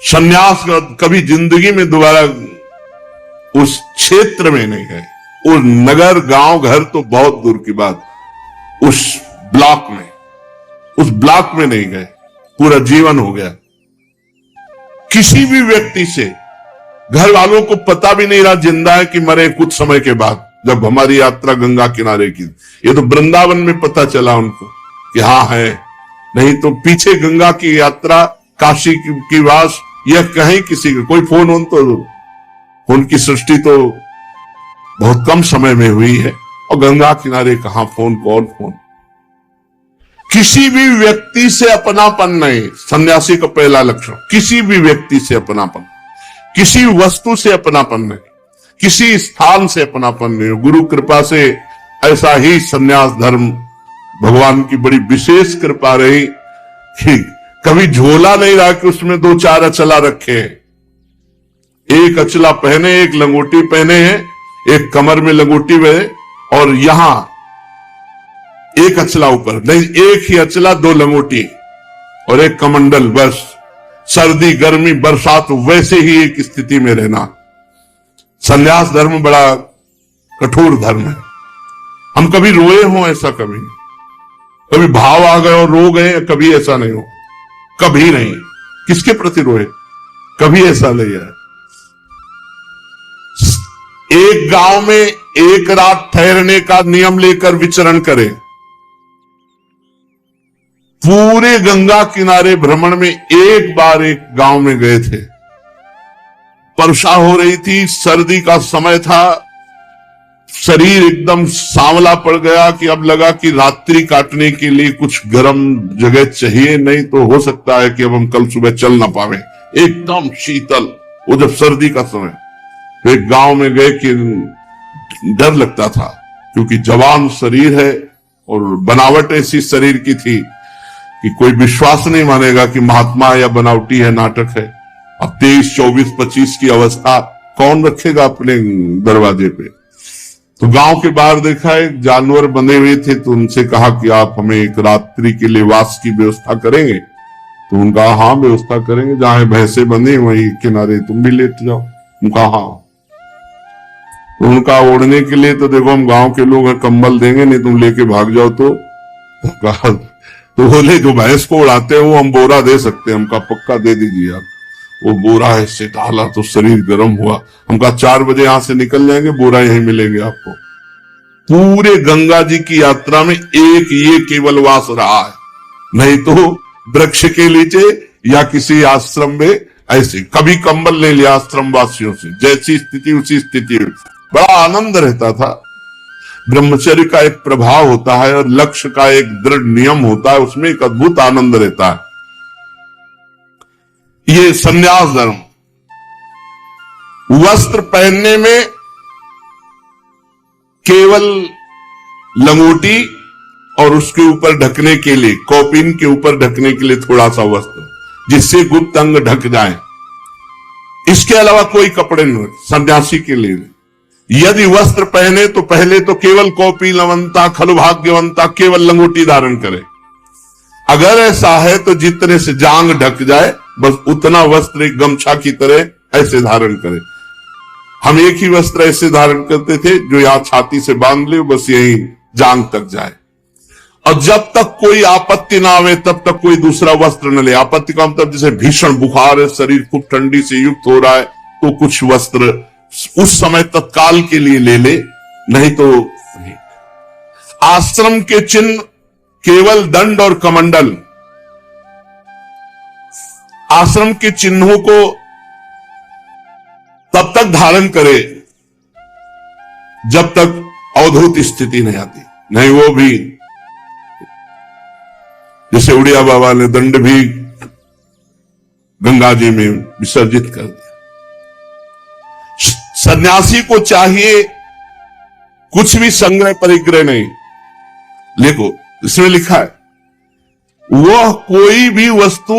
संन्यास कभी जिंदगी में दोबारा उस क्षेत्र में नहीं गए, उस नगर गांव घर तो बहुत दूर की बात, उस ब्लॉक में नहीं गए। पूरा जीवन हो गया। किसी भी व्यक्ति से घर वालों को पता भी नहीं रहा जिंदा है कि मरे कुछ समय के बाद, जब हमारी यात्रा गंगा किनारे की। ये तो वृंदावन में पता चला उनको कि हाँ है, नहीं तो पीछे गंगा की यात्रा, काशी की वास, यह कहीं किसी का कोई फोन तो उनकी सृष्टि तो बहुत कम समय में हुई है। और गंगा किनारे कहां फोन, कौन फोन। किसी भी व्यक्ति से अपनापन नहीं, सन्यासी का पहला लक्षण। किसी भी व्यक्ति से अपनापन, किसी वस्तु से अपनापन नहीं, किसी स्थान से अपनापन नहीं। गुरु कृपा से ऐसा ही सन्यास धर्म, भगवान की बड़ी विशेष कृपा रही कि कभी झोला नहीं रहा कि उसमें 2-4 अचला रखे। एक अचला पहने, एक लंगोटी पहने हैं, एक कमर में लंगोटी है और यहां एक अचला ऊपर नहीं, एक ही अचला, 2 लंगोटी और एक कमंडल, बस। सर्दी गर्मी बरसात वैसे ही एक स्थिति में रहना। संन्यास धर्म बड़ा कठोर धर्म है। हम कभी रोए हों ऐसा कभी नहीं, कभी भाव आ गए और रो गए, कभी ऐसा नहीं हो, कभी नहीं। किसके प्रति रोए, कभी ऐसा नहीं है। एक गांव में एक रात ठहरने का नियम लेकर विचरण करें। पूरे गंगा किनारे भ्रमण में एक बार एक गांव में गए थे। वर्षा हो रही थी, सर्दी का समय था, शरीर एकदम सांवला पड़ गया कि अब लगा कि रात्रि काटने के लिए कुछ गर्म जगह चाहिए, नहीं तो हो सकता है कि अब हम कल सुबह चल ना पावे। एकदम शीतल, वो जब सर्दी का समय। तो एक गांव में गए कि डर लगता था, क्योंकि जवान शरीर है और बनावट ऐसी शरीर की थी कि कोई विश्वास नहीं मानेगा कि महात्मा या बनावटी है, नाटक है। अब 23, 24, 25 की अवस्था कौन रखेगा अपने दरवाजे पे। तो गांव के बाहर देखा एक जानवर बंधे हुए थे, तो उनसे कहा कि आप हमें एक रात्रि के लिए वास की व्यवस्था करेंगे। तो उनका हाँ व्यवस्था करेंगे, जहां भैंसे बंधे वहीं किनारे तुम भी लेट जाओ। उनका हाँ। तो उनका ओढ़ने के लिए तो देखो हम गांव के लोग हैं, कंबल देंगे, नहीं तुम लेके भाग जाओ। तो बोले जो भैंस को उड़ाते हैं वो हम बोरा दे सकते हैं, हमका पक्का दे दीजिए आप। वो बोरा ऐसे डाला तो शरीर गर्म हुआ। हमका 4 बजे यहां से निकल जाएंगे, बोरा यहीं मिलेंगे आपको। पूरे गंगा जी की यात्रा में एक ये केवल वास रहा है, नहीं तो वृक्ष के नीचे या किसी आश्रम में ऐसे कभी कंबल ले लिया आश्रम वासियों से, जैसी स्थिति उसी स्थिति। बड़ा आनंद रहता था। ब्रह्मचर्य का एक प्रभाव होता है और लक्ष्य का एक दृढ़ नियम होता है, उसमें एक अद्भुत आनंद रहता है। ये संन्यास धर्म। वस्त्र पहनने में केवल लंगोटी और उसके ऊपर ढकने के लिए, कौपीन के ऊपर ढकने के लिए थोड़ा सा वस्त्र, जिससे गुप्त अंग ढक जाए। इसके अलावा कोई कपड़े नहीं सन्यासी के लिए। यदि वस्त्र पहने तो पहले तो केवल कौपीनवंता, खलु भाग्यवंता, केवल लंगोटी धारण करे। अगर ऐसा है तो जितने से जांग ढक जाए बस उतना वस्त्र एक गमछा की तरह ऐसे धारण करे। हम एक ही वस्त्र ऐसे धारण करते थे जो यहां छाती से बांध ले, बस यही जांग तक जाए। और जब तक कोई आपत्ति ना आवे तब तक कोई दूसरा वस्त्र न ले। आपत्ति का मतलब जैसे भीषण बुखार है, शरीर खूब ठंडी से युक्त हो रहा है, तो कुछ वस्त्र उस समय तत्काल के लिए ले ले, नहीं तो नहीं। आश्रम के चिन्ह केवल दंड और कमंडल। आश्रम के चिन्हों को तब तक धारण करे जब तक अवधूत स्थिति नहीं आती, नहीं वो भी जैसे उड़िया बाबा ने दंड भी गंगा जी में विसर्जित कर दिया। सन्यासी को चाहिए कुछ भी संग्रह परिग्रह नहीं। देखो इसमें लिखा है वह कोई भी वस्तु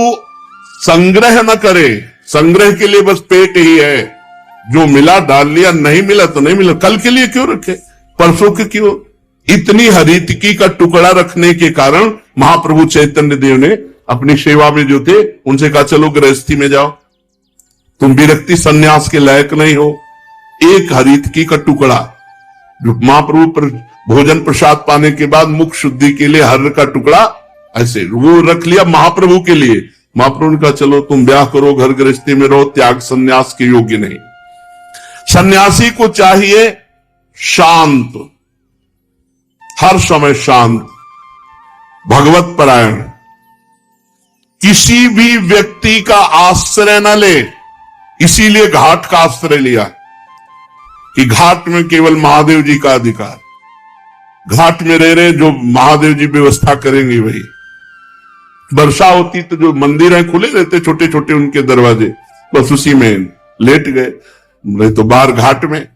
संग्रह न करे। संग्रह के लिए बस पेट ही है, जो मिला डाल लिया, नहीं मिला तो नहीं मिला, कल के लिए क्यों रखे, परसों के क्यों। इतनी हरितकी का टुकड़ा रखने के कारण महाप्रभु चैतन्य देव ने अपनी सेवा में जो थे उनसे कहा चलो गृहस्थी में जाओ, तुम विरक्ति संन्यास के लायक नहीं हो। एक हरितकी का टुकड़ा जो महाप्रभु पर भोजन प्रसाद पाने के बाद मुख शुद्धि के लिए हर का टुकड़ा ऐसे वो रख लिया महाप्रभु के लिए। महाप्रभु ने कहा चलो तुम ब्याह करो, घर गृहस्थी में रहो, त्याग संन्यास के योग्य नहीं। सन्यासी को चाहिए शांत, हर समय शांत, भगवत परायण, किसी भी व्यक्ति का आश्रय न ले। इसीलिए घाट का आश्रय लिया कि घाट में केवल महादेव जी का अधिकार, घाट में रह रहे जो महादेव जी व्यवस्था करेंगे वही। वर्षा होती तो जो मंदिर है खुले रहते छोटे छोटे उनके दरवाजे, बस उसी में लेट गए, नहीं तो बाहर घाट में।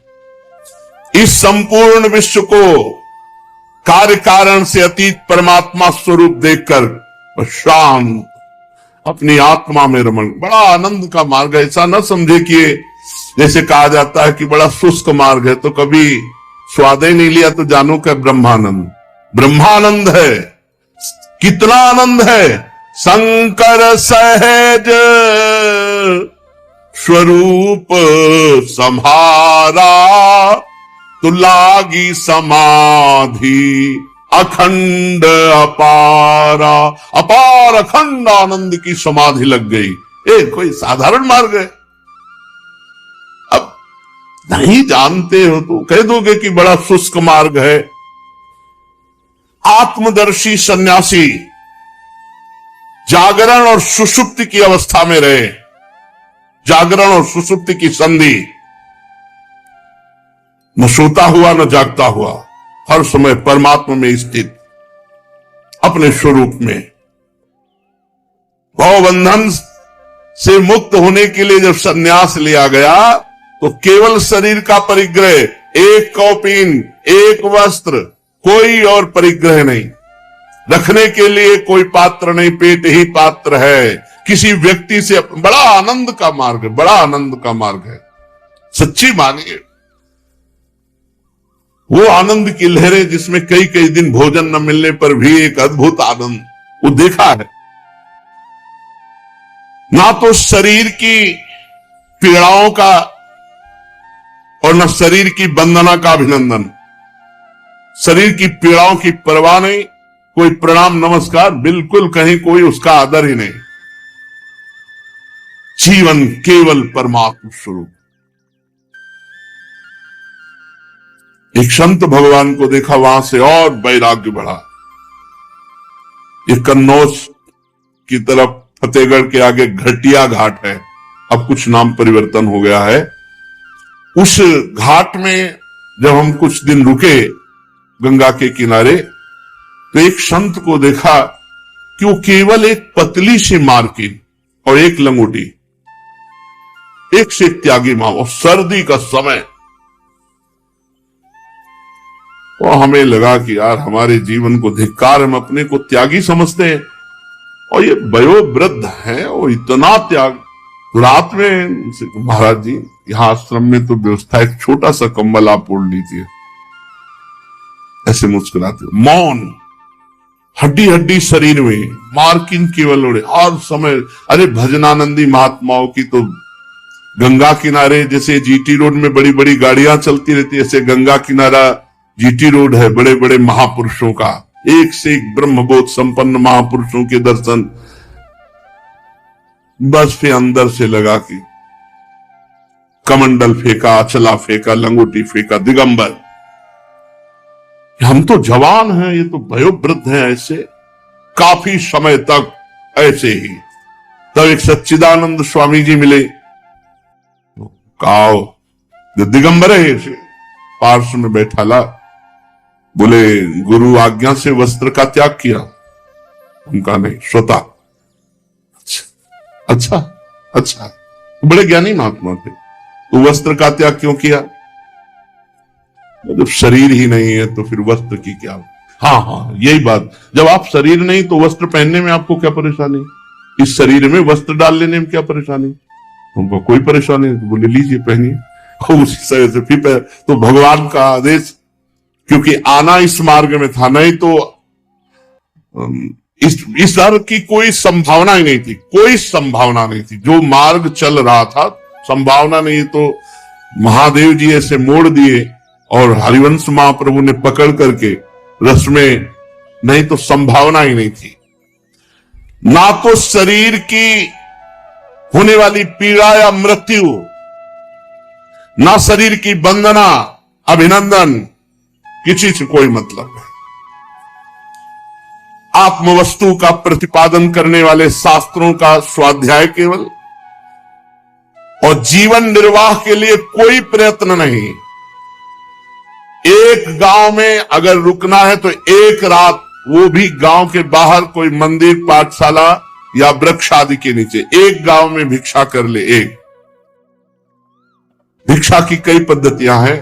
इस संपूर्ण विश्व को कार्य कारण से अतीत परमात्मा स्वरूप देखकर शांत अपनी आत्मा में रमण, बड़ा आनंद का मार्ग है। ऐसा न समझे कि जैसे कहा जाता है कि बड़ा शुष्क मार्ग है, तो कभी स्वाद ही नहीं लिया तो जानो क्या ब्रह्मानंद। ब्रह्मानंद है, कितना आनंद है। शंकर सहज स्वरूप संहारा, तो लागी समाधि अखंड अपारा। अपार अखंड आनंद की समाधि लग गई। कोई साधारण मार्ग है? अब नहीं जानते हो तो कह दोगे कि बड़ा शुष्क मार्ग है। आत्मदर्शी सन्यासी जागरण और सुषुप्ति की अवस्था में रहे, जागरण और सुषुप्ति की संधि, न सोता हुआ न जागता हुआ, हर समय परमात्मा में स्थित अपने स्वरूप में। भवबंधन से मुक्त होने के लिए जब संन्यास लिया गया तो केवल शरीर का परिग्रह, एक कौपीन, एक वस्त्र, कोई और परिग्रह नहीं, रखने के लिए कोई पात्र नहीं, पेट ही पात्र है। किसी व्यक्ति से बड़ा आनंद का मार्ग है, बड़ा आनंद का मार्ग है। सच्ची मानिए वो आनंद की लहरें जिसमें कई कई दिन भोजन न मिलने पर भी एक अद्भुत आनंद वो देखा है। ना तो शरीर की पीड़ाओं का और न शरीर की वंदना का अभिनंदन, शरीर की पीड़ाओं की परवाह नहीं, कोई प्रणाम नमस्कार बिल्कुल, कहीं कोई उसका आदर ही नहीं। जीवन केवल परमात्मा स्वरूप। एक संत भगवान को देखा, वहां से और वैराग्य बढ़ा। एक कन्नौज की तरफ फतेहगढ़ के आगे घटिया घाट है, अब कुछ नाम परिवर्तन हो गया है। उस घाट में जब हम कुछ दिन रुके गंगा के किनारे, तो एक संत को देखा कि वो केवल एक पतली सी मार्किन और एक लंगोटी, एक से त्यागी मां, और सर्दी का समय। और हमें लगा कि यार हमारे जीवन को धिक्कार, हम अपने को त्यागी समझते हैं और ये वयोवृद्ध है और इतना त्याग। रात में महाराज जी यहाँ आश्रम में तो व्यवस्था, एक छोटा सा कंबल आप ओढ़ लीजिए, ऐसे मुस्कुराते, मौन, हड्डी हड्डी शरीर में, मार्किन केवल ओढ़े हर समय। अरे भजनानंदी महात्माओं की तो गंगा किनारे जैसे जीटी रोड में बड़ी बड़ी गाड़ियां चलती रहती, ऐसे गंगा किनारा जीटी रोड है, बड़े बड़े महापुरुषों का, एक से एक ब्रह्मबोध संपन्न महापुरुषों के दर्शन। बस फिर अंदर से लगा कि कमंडल फेंका, अचला फेंका, लंगोटी फेंका, दिगंबर। हम तो जवान हैं, ये तो वयोवृद्ध हैं। ऐसे काफी समय तक ऐसे ही। तब एक सच्चिदानंद स्वामी जी मिले, काओ जो दिगंबर है पार्श्व में बैठा ला, बोले गुरु आज्ञा से वस्त्र का त्याग किया? उनका नहीं, स्वतः। अच्छा अच्छा, बड़े ज्ञानी महात्मा थे। तो वस्त्र का त्याग क्यों किया? जब शरीर ही नहीं है तो फिर वस्त्र की क्या? हाँ हाँ, यही बात। जब आप शरीर नहीं तो वस्त्र पहनने में आपको क्या परेशानी? इस शरीर में वस्त्र डाल लेने में क्या परेशानी? उनको कोई परेशानी नहीं, तो बोले लीजिए पहनिए। उसी तरह से फिर तो भगवान का आदेश, क्योंकि आना इस मार्ग में था, नहीं तो इस डर की कोई संभावना ही नहीं थी, कोई संभावना नहीं थी। जो मार्ग चल रहा था, संभावना नहीं तो महादेव जी ऐसे मोड़ दिए और हरिवंश महाप्रभु ने पकड़ करके रस में, नहीं तो संभावना ही नहीं थी। ना तो शरीर की होने वाली पीड़ा या मृत्यु, ना शरीर की वंदना अभिनंदन, किसी से कोई मतलब नहीं। आत्मवस्तु का प्रतिपादन करने वाले शास्त्रों का स्वाध्याय केवल, और जीवन निर्वाह के लिए कोई प्रयत्न नहीं। एक गांव में अगर रुकना है तो एक रात, वो भी गांव के बाहर कोई मंदिर, पाठशाला या वृक्ष आदि के नीचे, एक गांव में भिक्षा कर ले। एक भिक्षा की कई पद्धतियां हैं।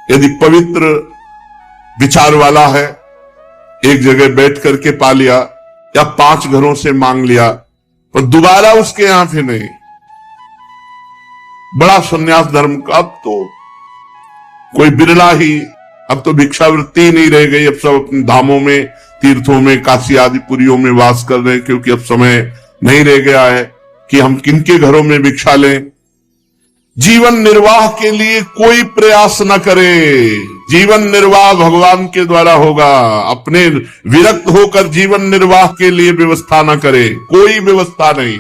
यदि पवित्र विचार वाला है, एक जगह बैठ करके पा लिया, या 5 घरों से मांग लिया, और दोबारा उसके यहां फिर नहीं। बड़ा संन्यास धर्म का अब तो कोई बिरला ही, अब तो भिक्षावृत्ति नहीं रह गई। अब सब अपने धामों में, तीर्थों में, काशी आदि पुरियों में वास कर रहे हैं, क्योंकि अब समय नहीं रह गया है कि हम किनके घरों में भिक्षा लें। जीवन निर्वाह के लिए कोई प्रयास न करे। जीवन निर्वाह भगवान के द्वारा होगा। अपने विरक्त होकर जीवन निर्वाह के लिए व्यवस्था न करे, कोई व्यवस्था नहीं।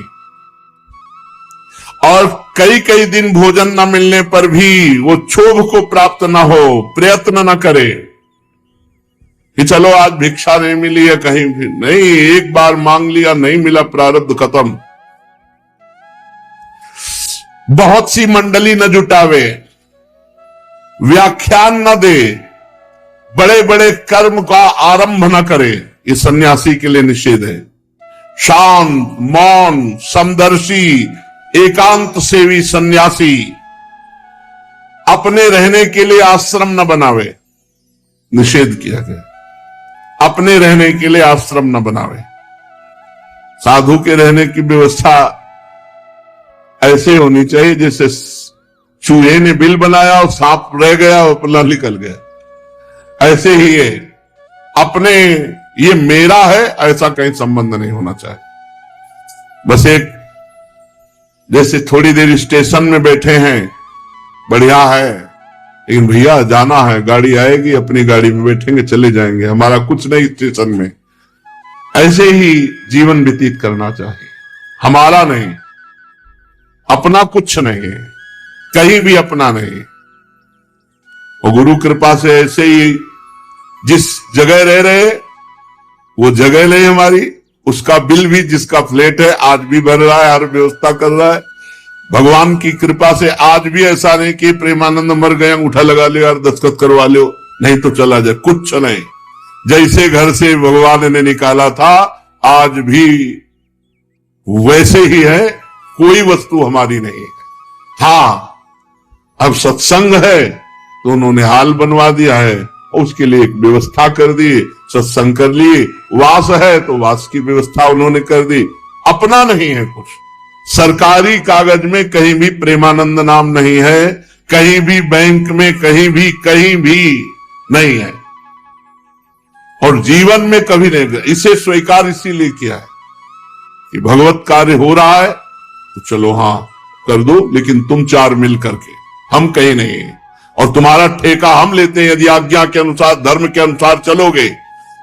और कई कई दिन भोजन न मिलने पर भी वो क्षोभ को प्राप्त न हो, प्रयत्न न करे कि चलो आज भिक्षा नहीं मिली है कहीं भी नहीं, एक बार मांग लिया, नहीं मिला, प्रारब्ध खत्म। बहुत सी मंडली न जुटावे, व्याख्यान न दे, बड़े बड़े कर्म का आरंभ न करे, ये सन्यासी के लिए निषेध है। शांत, मौन, समदर्शी, एकांत सेवी सन्यासी अपने रहने के लिए आश्रम न बनावे, निषेध किया गया। अपने रहने के लिए आश्रम न बनावे। साधु के रहने की व्यवस्था ऐसे होनी चाहिए जैसे चूहे ने बिल बनाया और सांप रह गया और अपना निकल गया, ऐसे ही है। अपने ये मेरा है ऐसा कहीं संबंध नहीं होना चाहिए। बस एक जैसे थोड़ी देर स्टेशन में बैठे हैं, बढ़िया है, लेकिन भैया जाना है, गाड़ी आएगी, अपनी गाड़ी में बैठेंगे, चले जाएंगे, हमारा कुछ नहीं स्टेशन में। ऐसे ही जीवन व्यतीत करना चाहिए। हमारा नहीं, अपना कुछ नहीं है, कहीं भी अपना नहीं। और गुरु कृपा से ऐसे ही जिस जगह रह रहे वो जगह नहीं हमारी, उसका बिल भी जिसका फ्लैट है आज भी भर रहा है, हर व्यवस्था कर रहा है। भगवान की कृपा से आज भी ऐसा नहीं कि प्रेमानंद मर गए, अंगूठा लगा लियो और दस्तखत करवा लियो, नहीं तो चला जाए, कुछ नहीं। जैसे घर से भगवान ने निकाला था आज भी वैसे ही है, कोई वस्तु हमारी नहीं है। हाँ, अब सत्संग है तो उन्होंने हाल बनवा दिया है, उसके लिए एक व्यवस्था कर दी, सत्संग कर लिए। वास है तो वास की व्यवस्था उन्होंने कर दी। अपना नहीं है कुछ। सरकारी कागज में कहीं भी प्रेमानंद नाम नहीं है, कहीं भी बैंक में कहीं भी नहीं है, और जीवन में कभी नहीं। इसे स्वीकार इसीलिए किया है कि भगवत कार्य हो रहा है तो चलो हाँ कर दो, लेकिन तुम 4 मिल करके, हम कहीं नहीं। और तुम्हारा ठेका हम लेते हैं। यदि आज्ञा के अनुसार, धर्म के अनुसार चलोगे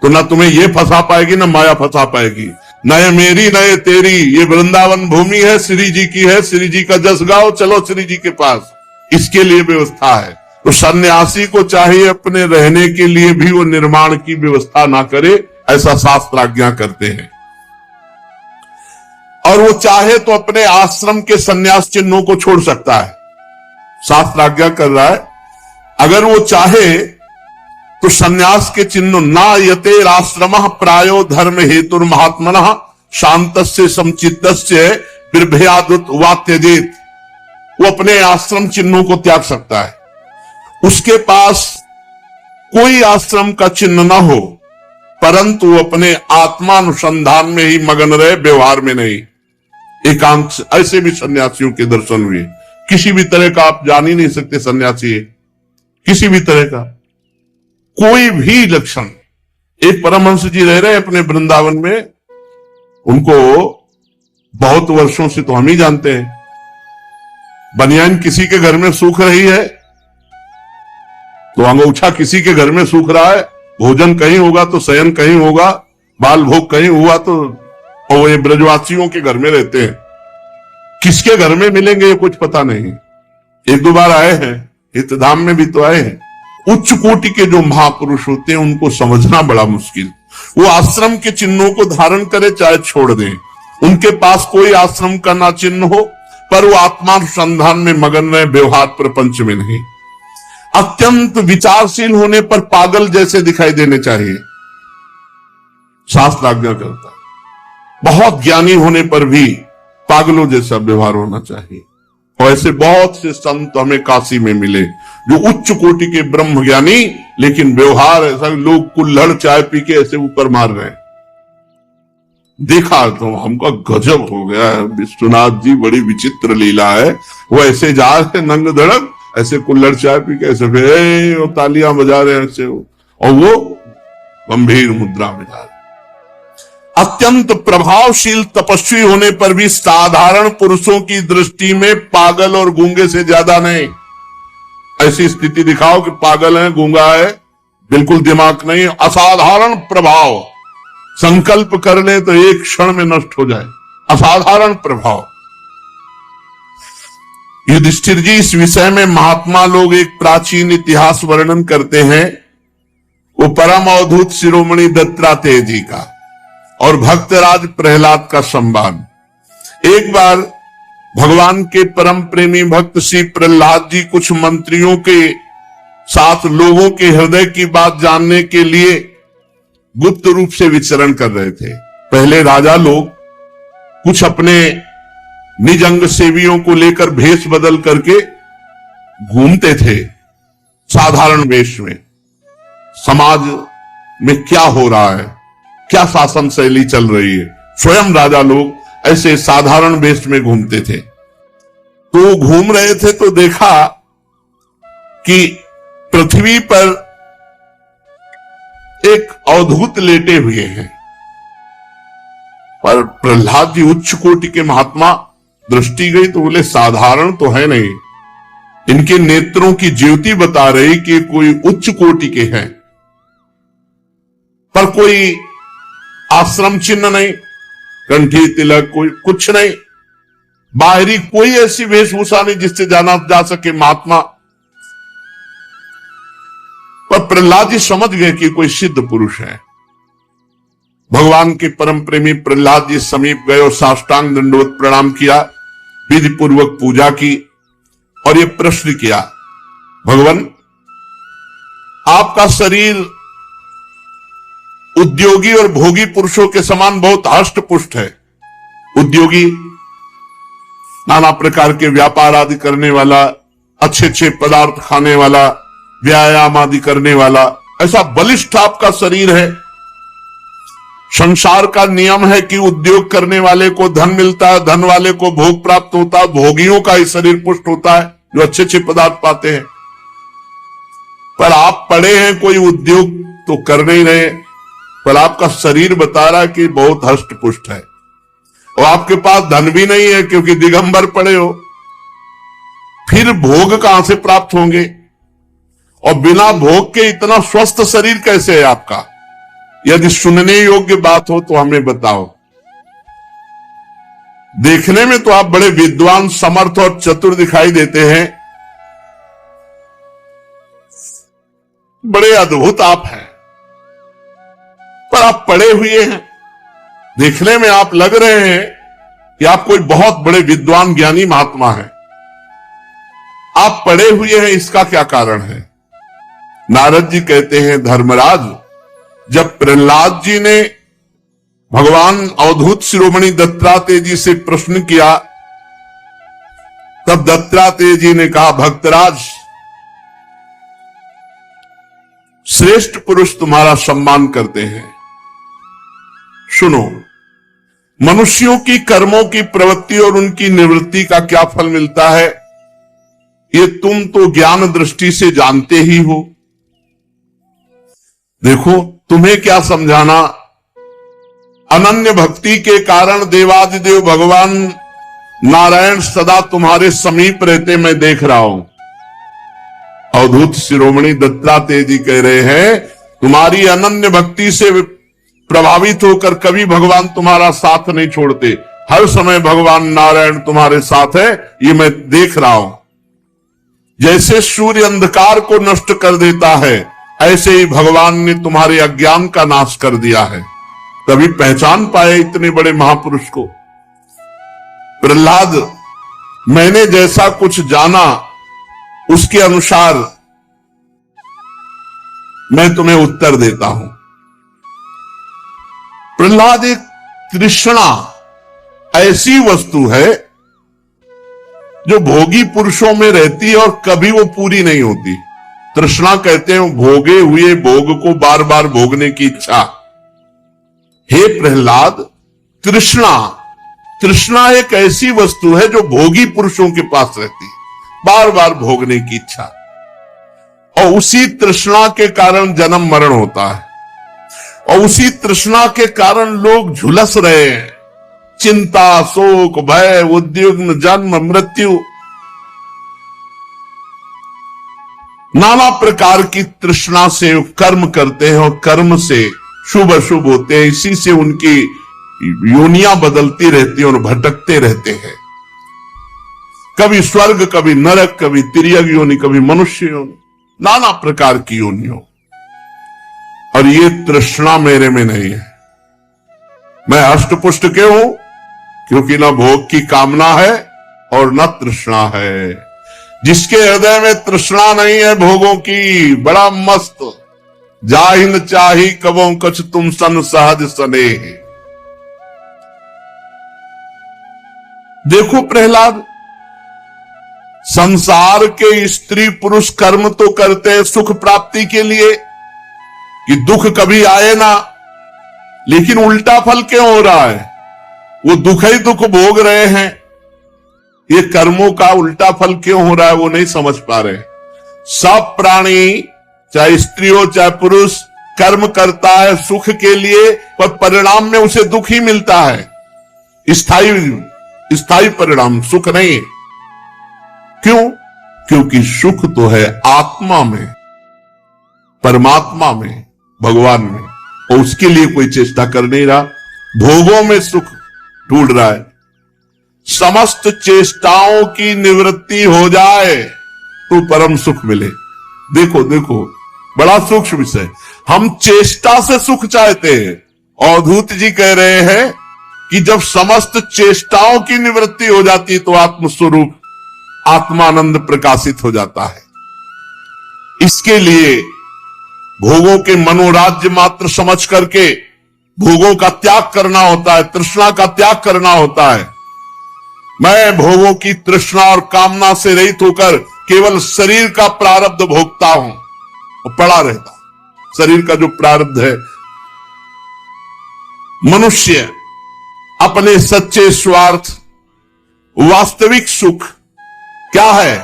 तो ना तुम्हें ये फंसा पाएगी, ना माया फंसा पाएगी। न ये मेरी न ये तेरी, ये वृंदावन भूमि है, श्री जी की है, श्री जी का जस गाओ, चलो श्री जी के पास। इसके लिए व्यवस्था है। तो सन्यासी को चाहिए अपने रहने के लिए भी वो निर्माण की व्यवस्था ना करे, ऐसा शास्त्र आज्ञा करते हैं। और वो चाहे तो अपने आश्रम के सन्यास चिन्हों को छोड़ सकता है, शास्त्र आज्ञा कर रहा है। अगर वो चाहे तो सन्यास के चिन्ह, ना यते आश्रम प्रायो धर्म हेतु महात्मन शांतस्य समचित्तस्य बिर्भयादुत वात्यजेत, वो अपने आश्रम चिन्हों को त्याग सकता है। उसके पास कोई आश्रम का चिन्ह ना हो, परंतु अपने आत्मानुसंधान में ही मगन रहे, व्यवहार में नहीं। एकांत, ऐसे भी सन्यासियों के दर्शन हुए। किसी भी तरह का आप जान ही नहीं सकते सन्यासी है, किसी भी तरह का कोई भी लक्षण, एक परमहंस जी रह रहे हैं अपने वृंदावन में, उनको बहुत वर्षों से तो हम ही जानते हैं, बनियान किसी के घर में सूख रही है तो अंगूठा किसी के घर में सूख रहा है, भोजन कहीं होगा तो शयन कहीं होगा, बाल भोग कहीं हुआ तो, और ये ब्रजवासियों के घर में रहते हैं, किसके घर में मिलेंगे ये कुछ पता नहीं। एक दो बार आए हैं, हितधाम में भी तो आए हैं। उच्च कोटि के जो महापुरुष होते हैं उनको समझना बड़ा मुश्किल। वो आश्रम के चिन्हों को धारण करे चाहे छोड़ दें, उनके पास कोई आश्रम का ना चिन्ह हो, पर वो आत्मानुसंधान में मगन रहे, व्यवहार प्रपंच में नहीं। अत्यंत विचारशील होने पर पागल जैसे दिखाई देने चाहिए, शास्त्र आज्ञा करता है। बहुत ज्ञानी होने पर भी पागलों जैसा व्यवहार होना चाहिए। और ऐसे बहुत से संत हमें काशी में मिले जो उच्च कोटि के ब्रह्म ज्ञानी, लेकिन व्यवहार ऐसा, लोग कुल्हड़ चाय पी के ऐसे ऊपर मार रहे हैं। देखा तो हमका गजब हो गया है, विश्वनाथ जी बड़ी विचित्र लीला है। वो ऐसे जा रहे नंग धड़क, ऐसे कुल्हड़ चाय पी के ऐसे फिर तालियां बजा रहे हैं ऐसे, और वो गंभीर मुद्रा में जा रहे। अत्यंत प्रभावशील तपस्वी होने पर भी साधारण पुरुषों की दृष्टि में पागल और गूंगे से ज्यादा नहीं। ऐसी स्थिति दिखाओ कि पागल है, गूंगा है, बिल्कुल दिमाग नहीं, असाधारण प्रभाव, संकल्प कर ले तो एक क्षण में नष्ट हो जाए, असाधारण प्रभाव। युधिष्ठिर जी, इस विषय में महात्मा लोग एक प्राचीन इतिहास वर्णन करते हैं, वो परम अवधूत शिरोमणि दत्तात्रेय जी का और भक्तराज प्रहलाद का संवाद। एक बार भगवान के परम प्रेमी भक्त श्री प्रहलाद जी कुछ मंत्रियों के साथ लोगों के हृदय की बात जानने के लिए गुप्त रूप से विचरण कर रहे थे। पहले राजा लोग कुछ अपने निज अंग सेवियों को लेकर भेष बदल करके घूमते थे साधारण वेश में, समाज में क्या हो रहा है, क्या शासन शैली चल रही है, स्वयं राजा लोग ऐसे साधारण वेश में घूमते थे। तो घूम रहे थे तो देखा कि पृथ्वी पर एक अवधूत लेटे हुए हैं, पर प्रहलाद जी उच्च कोटि के महात्मा, दृष्टि गई तो बोले साधारण तो है नहीं, इनके नेत्रों की ज्योति बता रही कि कोई उच्च कोटि के हैं, पर कोई आश्रम चिन्ह नहीं, कंठी तिलक कोई कुछ नहीं, बाहरी कोई ऐसी वेशभूषा नहीं जिससे जाना जा सके महात्मा। पर प्रहलाद जी समझ गए कि कोई सिद्ध पुरुष है। भगवान के परम प्रेमी प्रहलाद जी समीप गए और साष्टांग दंडवत प्रणाम किया, विधि पूर्वक पूजा की और ये प्रश्न किया, भगवान आपका शरीर उद्योगी और भोगी पुरुषों के समान बहुत हष्ट पुष्ट है। उद्योगी नाना प्रकार के व्यापार आदि करने वाला, अच्छे अच्छे पदार्थ खाने वाला, व्यायाम आदि करने वाला, ऐसा बलिष्ठ आपका शरीर है। संसार का नियम है कि उद्योग करने वाले को धन मिलता है, धन वाले को भोग प्राप्त होता है, भोगियों का ही शरीर पुष्ट होता है जो अच्छे अच्छे पदार्थ पाते हैं। पर आप पढ़े हैं, कोई उद्योग तो कर नहीं रहे, पर आपका शरीर बता रहा है कि बहुत हष्ट पुष्ट है, और आपके पास धन भी नहीं है क्योंकि दिगंबर पड़े हो, फिर भोग कहां से प्राप्त होंगे, और बिना भोग के इतना स्वस्थ शरीर कैसे है आपका? यदि सुनने योग्य बात हो तो हमें बताओ। देखने में तो आप बड़े विद्वान, समर्थ और चतुर दिखाई देते हैं, बड़े अद्भुत आप हैं, पर आप पढ़े हुए हैं, देखने में आप लग रहे हैं कि आप कोई बहुत बड़े विद्वान ज्ञानी महात्मा हैं। आप पढ़े हुए हैं, इसका क्या कारण है? नारद जी कहते हैं, धर्मराज, जब प्रहलाद जी ने भगवान अवधूत शिरोमणि दत्तात्रेय जी से प्रश्न किया, तब दत्तात्रेय जी ने कहा, भक्तराज, श्रेष्ठ पुरुष तुम्हारा सम्मान करते हैं। सुनो, मनुष्यों की कर्मों की प्रवृत्ति और उनकी निवृत्ति का क्या फल मिलता है, ये तुम तो ज्ञान दृष्टि से जानते ही हो। देखो, तुम्हें क्या समझाना। अनन्य भक्ति के कारण देवादिदेव भगवान नारायण सदा तुम्हारे समीप रहते मैं देख रहा हूं। अवधूत शिरोमणि दत्तात्रेय जी कह रहे हैं, तुम्हारी अनन्य भक्ति से प्रभावित होकर कभी भगवान तुम्हारा साथ नहीं छोड़ते। हर समय भगवान नारायण तुम्हारे साथ है, ये मैं देख रहा हूं। जैसे सूर्य अंधकार को नष्ट कर देता है, ऐसे ही भगवान ने तुम्हारे अज्ञान का नाश कर दिया है। तभी पहचान पाए इतने बड़े महापुरुष को। प्रहलाद, मैंने जैसा कुछ जाना उसके अनुसार मैं तुम्हें उत्तर देता हूं। प्रहलाद, एक तृष्णा ऐसी वस्तु है जो भोगी पुरुषों में रहती है और कभी वो पूरी नहीं होती। तृष्णा कहते हैं भोगे हुए भोग को बार बार भोगने की इच्छा। हे प्रहलाद, तृष्णा एक ऐसी वस्तु है जो भोगी पुरुषों के पास रहती है, बार बार भोगने की इच्छा। और उसी तृष्णा के कारण जन्म मरण होता है, और उसी तृष्णा के कारण लोग झुलस रहे हैं। चिंता, शोक, भय, उद्विग्न, जन्म, मृत्यु, नाना प्रकार की तृष्णा से कर्म करते हैं और कर्म से शुभ अशुभ होते हैं। इसी से उनकी योनियां बदलती रहती हैं और भटकते रहते हैं। कभी स्वर्ग, कभी नरक, कभी तिर्यक योनि, कभी मनुष्य योनि, नाना प्रकार की योनियों। और ये तृष्णा मेरे में नहीं है। मैं हष्टपुष्ट क्यों हूं? क्योंकि न भोग की कामना है और न तृष्णा है। जिसके हृदय में तृष्णा नहीं है भोगों की, बड़ा मस्त। जाहिन चाही कबों कछ तुम सन सहज स्नेह। देखो प्रहलाद, संसार के स्त्री पुरुष कर्म तो करते हैं सुख प्राप्ति के लिए कि दुख कभी आए ना, लेकिन उल्टा फल क्यों हो रहा है? वो दुख ही दुख भोग रहे हैं। ये कर्मों का उल्टा फल क्यों हो रहा है वो नहीं समझ पा रहे। सब प्राणी, चाहे स्त्री हो चाहे पुरुष, कर्म करता है सुख के लिए, पर परिणाम में उसे दुख ही मिलता है। स्थायी परिणाम सुख नहीं। क्यों? क्योंकि सुख तो है आत्मा में, परमात्मा में, भगवान में, और उसके लिए कोई चेष्टा कर नहीं रहा। भोगों में सुख ढूंढ रहा है। समस्त चेष्टाओं की निवृत्ति हो जाए तो परम सुख मिले। देखो देखो, बड़ा सूक्ष्म विषय। हम चेष्टा से सुख चाहते हैं। अवधूत जी कह रहे हैं कि जब समस्त चेष्टाओं की निवृत्ति हो जाती है तो आत्मस्वरूप आत्मानंद प्रकाशित हो जाता है। इसके लिए भोगों के मनोराज्य मात्र समझ करके भोगों का त्याग करना होता है, तृष्णा का त्याग करना होता है। मैं भोगों की तृष्णा और कामना से रहित होकर केवल शरीर का प्रारब्ध भोगता हूं और पड़ा रहता हूं। शरीर का जो प्रारब्ध है, मनुष्य अपने सच्चे स्वार्थ, वास्तविक सुख क्या है?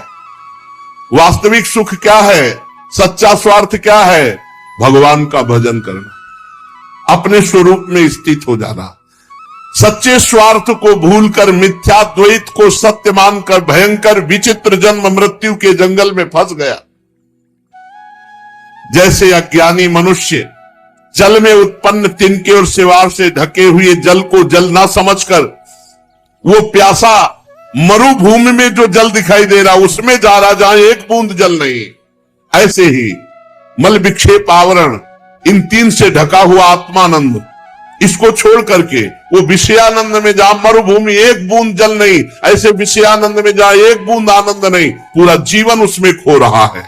वास्तविक सुख क्या है? सच्चा स्वार्थ क्या है? भगवान का भजन करना, अपने स्वरूप में स्थित हो जाना। सच्चे स्वार्थ को भूलकर मिथ्या द्वैत को सत्य मानकर भयंकर विचित्र जन्म मृत्यु के जंगल में फंस गया। जैसे अज्ञानी मनुष्य जल में उत्पन्न तिनके और सिवार से ढके हुए जल को जल ना समझकर वो प्यासा मरुभूमि में जो जल दिखाई दे रहा उसमें जा रहा जहां एक बूंद जल नहीं। ऐसे ही मल विक्षेप आवरण, इन तीन से ढका हुआ आत्मानंद, इसको छोड़ करके वो विषयानंद में जहां मरुभूमि एक बूंद जल नहीं, ऐसे विषयानंद में जहां एक बूंद आनंद नहीं, पूरा जीवन उसमें खो रहा है।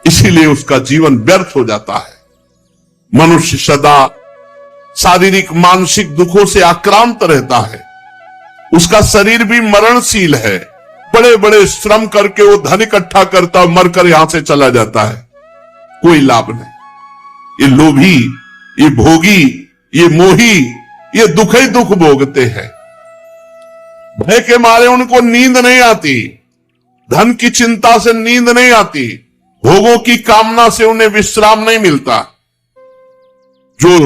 इसीलिए उसका जीवन व्यर्थ हो जाता है। मनुष्य सदा शारीरिक मानसिक दुखों से आक्रांत रहता है। उसका शरीर भी मरणशील है। बड़े बड़े श्रम करके वो धन इकट्ठा करता, मरकर यहां से चला जाता है, कोई लाभ नहीं। ये लोभी, ये भोगी, ये मोही, ये दुख ही दुख भोगते हैं। भय के मारे उनको नींद नहीं आती, धन की चिंता से नींद नहीं आती, भोगों की कामना से उन्हें विश्राम नहीं मिलता। जो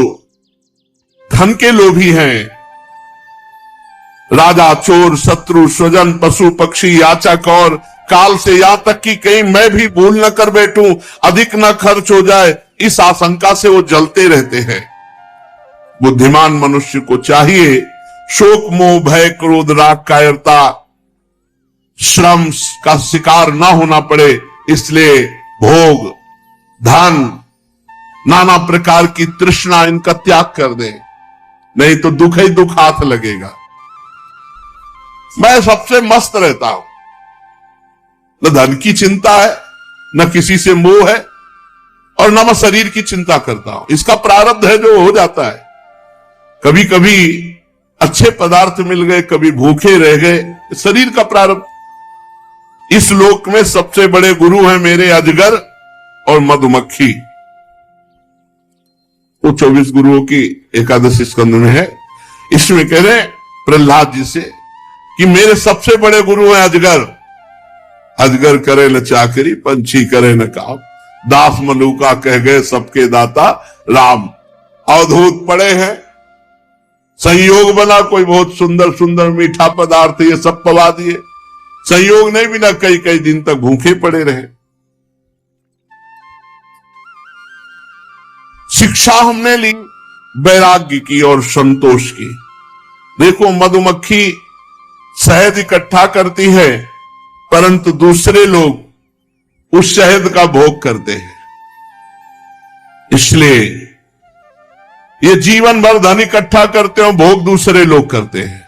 धन के लोभी हैं, राजा, चोर, शत्रु, स्वजन, पशु, पक्षी, याचक और काल से, यहां तक कि कहीं मैं भी भूल न कर बैठूं, अधिक न खर्च हो जाए, इस आशंका से वो जलते रहते हैं। बुद्धिमान मनुष्य को चाहिए शोक, मोह, भय, क्रोध, राग, कायरता, श्रम का शिकार ना होना पड़े, इसलिए भोग, धन, नाना प्रकार की तृष्णा, इनका त्याग कर दे, नहीं तो दुख ही दुख हाथ लगेगा। मैं सबसे मस्त रहता हूं, न धन की चिंता है, न किसी से मोह है, और न मैं शरीर की चिंता करता हूं। इसका प्रारब्ध है जो हो जाता है। कभी कभी अच्छे पदार्थ मिल गए, कभी भूखे रह गए, शरीर का प्रारब्ध। इस लोक में सबसे बड़े गुरु हैं मेरे अजगर और मधुमक्खी। वो 24 गुरुओं की एकादश स्कंद में है। इसमें कह रहे प्रहलाद जी से कि मेरे सबसे बड़े गुरु हैं अजगर। अजगर करे न चाकरी, पंछी करे न काम, दास मलूका कह गए सबके दाता राम। अवधूत पड़े हैं, संयोग बना कोई बहुत सुंदर सुंदर मीठा पदार्थ, ये सब पवा दिए। संयोग नहीं बिना कई कई दिन तक भूखे पड़े रहे। शिक्षा हमने ली वैराग्य की और संतोष की। देखो, मधुमक्खी शहद इकट्ठा करती है, परंतु दूसरे लोग उस शहद का भोग करते हैं। इसलिए ये जीवन भर धन इकट्ठा करते हो, भोग दूसरे लोग करते हैं।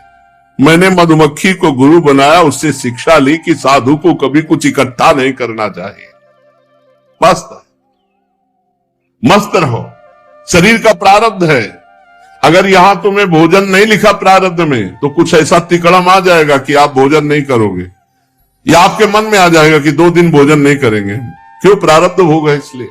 मैंने मधुमक्खी को गुरु बनाया, उससे शिक्षा ली कि साधु को कभी कुछ इकट्ठा नहीं करना चाहिए। मस्त रहो। शरीर का प्रारब्ध है। अगर यहां तुम्हें भोजन नहीं लिखा प्रारब्ध में, तो कुछ ऐसा तिकड़म आ जाएगा कि आप भोजन नहीं करोगे, या आपके मन में आ जाएगा कि 2 दिन भोजन नहीं करेंगे। क्यों? प्रारब्ध भोग है इसलिए।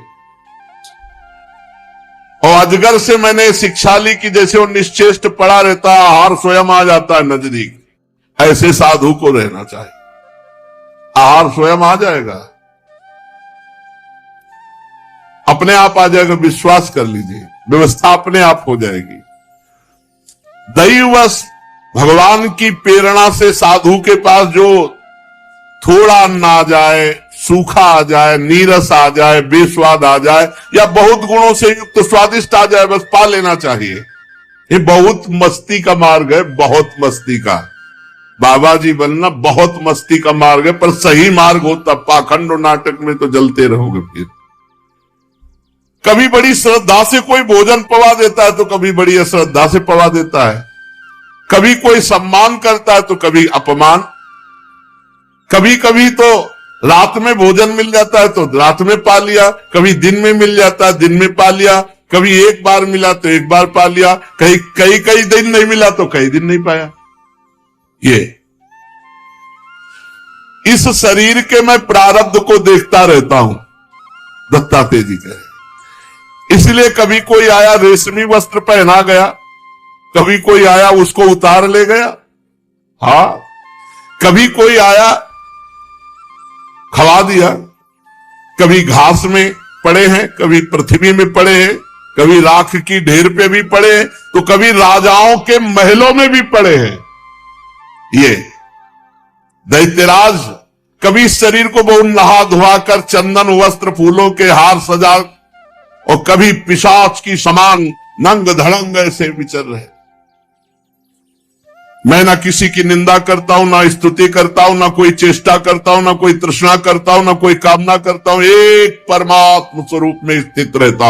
और अजगर से मैंने शिक्षा ली कि जैसे वो निश्चेष्ट पड़ा रहता है, आहार स्वयं आ जाता है नजदीक, ऐसे साधु को रहना चाहिए। आहार स्वयं आ जाएगा, अपने आप आ जाएगा, विश्वास कर लीजिए, व्यवस्था अपने आप हो जाएगी। दैववश भगवान की प्रेरणा से साधु के पास जो थोड़ा अन्न आ जाए, सूखा आ जाए, नीरस आ जाए, बेस्वाद आ जाए, या बहुत गुणों से युक्त स्वादिष्ट आ जाए, बस पा लेना चाहिए। ये बहुत मस्ती का मार्ग है, बहुत मस्ती का। बाबा जी बनना बहुत मस्ती का मार्ग है, पर सही मार्ग होता। पाखंड और नाटक में तो जलते रहोगे फिर। कभी बड़ी श्रद्धा से कोई भोजन पवा देता है, तो कभी बड़ी अश्रद्धा से पवा देता है। कभी कोई सम्मान करता है, तो कभी अपमान। कभी कभी तो रात में भोजन मिल जाता है, तो रात में पा लिया। कभी दिन में मिल जाता है, दिन में पा लिया। कभी एक बार मिला तो एक बार पा लिया। कई दिन नहीं मिला तो कई दिन नहीं पाया। ये इस शरीर के मैं प्रारब्ध को देखता रहता हूं, दत्तात्रेय जी कहे। इसलिए कभी कोई आया रेशमी वस्त्र पहना गया, कभी कोई आया उसको उतार ले गया। हाँ, कभी कोई आया खवा दिया। कभी घास में पड़े हैं, कभी पृथ्वी में पड़े हैं, कभी राख की ढेर पे भी पड़े हैं, तो कभी राजाओं के महलों में भी पड़े हैं। ये दैत्यराज कभी शरीर को बहुत नहा धुआ कर चंदन वस्त्र फूलों के हार सजा, और कभी पिशाच की समान नंग धड़ंग ऐसे विचर रहे। मैं ना किसी की निंदा करता हूं, ना स्तुति करता हूं, ना कोई चेष्टा करता हूं, ना कोई तृष्णा करता हूं, ना कोई कामना करता हूं। एक परमात्म स्वरूप में स्थित रहता